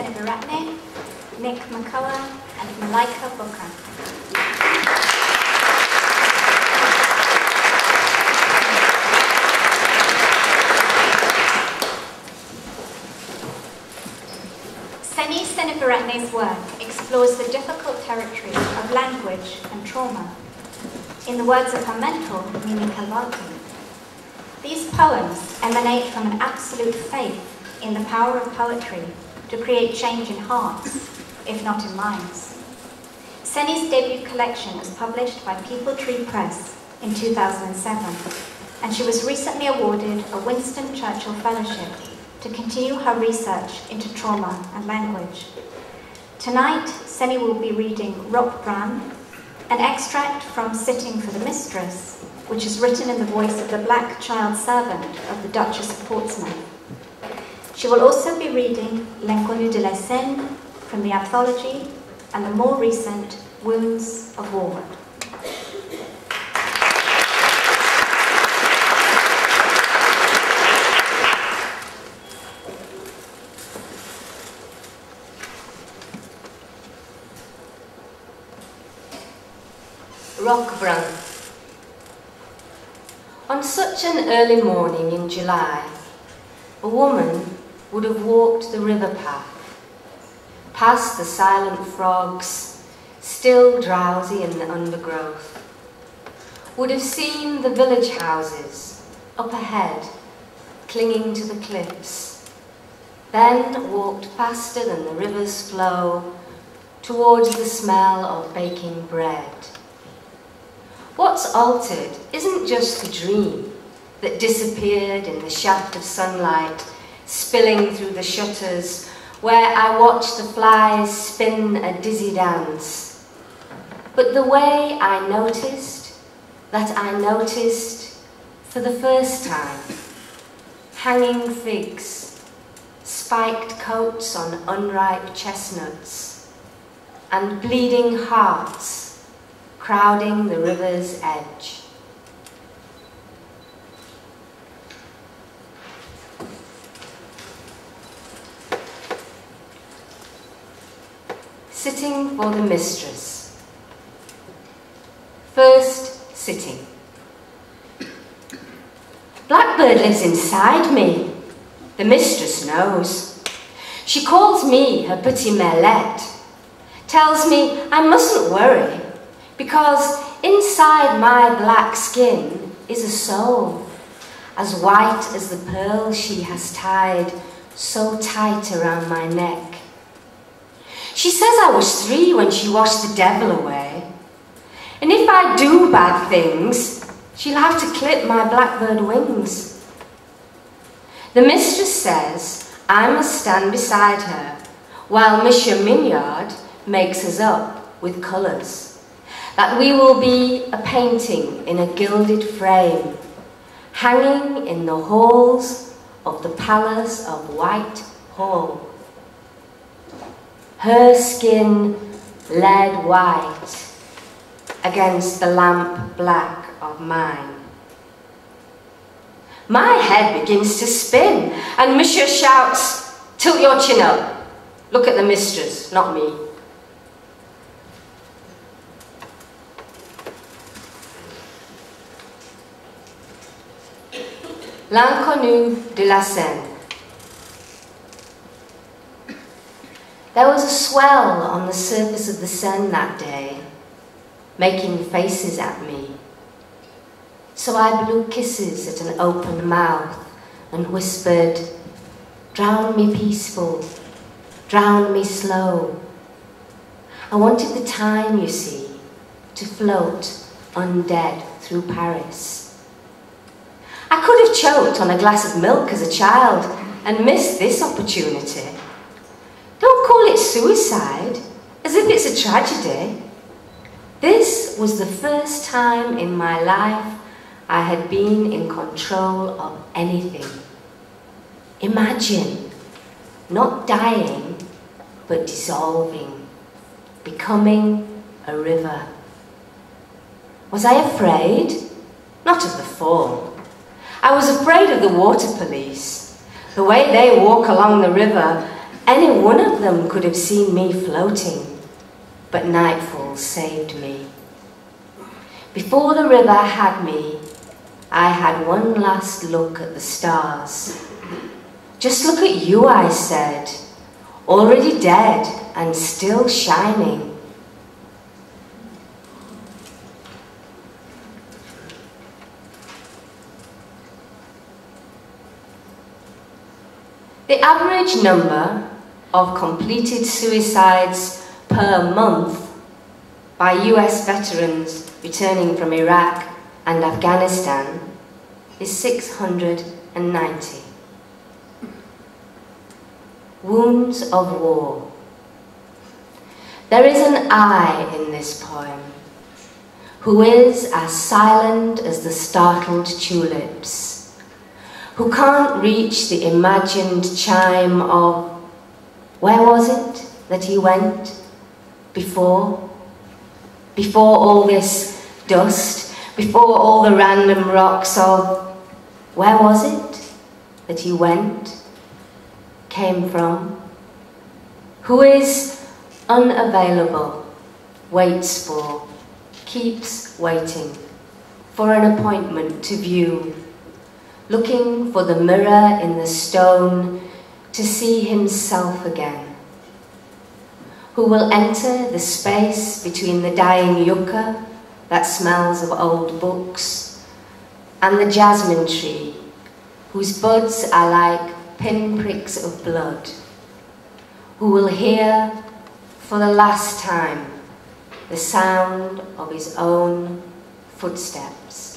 Seneviratne, Nick McCullough, and Malika Booker. Seni Seneviratne's work explores the difficult territory of language and trauma. In the words of her mentor, Mimi Kalwalti, these poems emanate from an absolute faith in the power of poetry to create change in hearts, if not in minds. Seni's debut collection was published by People Tree Press in 2007, and she was recently awarded a Winston Churchill Fellowship to continue her research into trauma and language. Tonight, Seni will be reading Rock Bran, an extract from Sitting for the Mistress, which is written in the voice of the black child servant of the Duchess of Portsmouth. She will also be reading L'inconnu de la Seine from the anthology and the more recent Wounds of War. Rockbrun. On such an early morning in July, a woman would have walked the river path, past the silent frogs, still drowsy in the undergrowth, would have seen the village houses up ahead, clinging to the cliffs, then walked faster than the river's flow towards the smell of baking bread. What's altered isn't just the dream that disappeared in the shaft of sunlight spilling through the shutters where I watched the flies spin a dizzy dance, but the way I noticed that I noticed for the first time hanging figs, spiked coats on unripe chestnuts, and bleeding hearts crowding the river's edge. Sitting for the mistress. First sitting. Blackbird lives inside me. The mistress knows. She calls me her petit merlette, tells me I mustn't worry, because inside my black skin is a soul, as white as the pearl she has tied so tight around my neck. She says I was 3 when she washed the devil away, and if I do bad things, she'll have to clip my blackbird wings. The mistress says I must stand beside her while Monsieur Mignard makes us up with colours, that we will be a painting in a gilded frame, hanging in the halls of the Palace of White Hall. Her skin lead white against the lamp black of mine. My head begins to spin, and Monsieur shouts, "Tilt your chin up. Look at the mistress, not me." L'inconnu de la Seine. There was a swell on the surface of the Seine that day, making faces at me. So I blew kisses at an open mouth and whispered, "Drown me peaceful, drown me slow." I wanted the time, you see, to float undead through Paris. I could have choked on a glass of milk as a child and missed this opportunity. Don't call it suicide, as if it's a tragedy. This was the first time in my life I had been in control of anything. Imagine not dying, but dissolving, becoming a river. Was I afraid? Not of the fall. I was afraid of the water police, the way they walk along the river, Any one of them could have seen me floating, but nightfall saved me. Before the river had me, I had one last look at the stars. Just look at you, I said, already dead and still shining. The average number of completed suicides per month by US veterans returning from Iraq and Afghanistan is 690. Wounds of war. There is an I in this poem, who is as silent as the startled tulips, who can't reach the imagined chime of, where was it that he went before all this dust, before all the random rocks of, where was it that he went, came from, who is unavailable, waits for, keeps waiting for an appointment to view, looking for the mirror in the stone to see himself again, who will enter the space between the dying yucca that smells of old books and the jasmine tree whose buds are like pinpricks of blood, who will hear for the last time the sound of his own footsteps.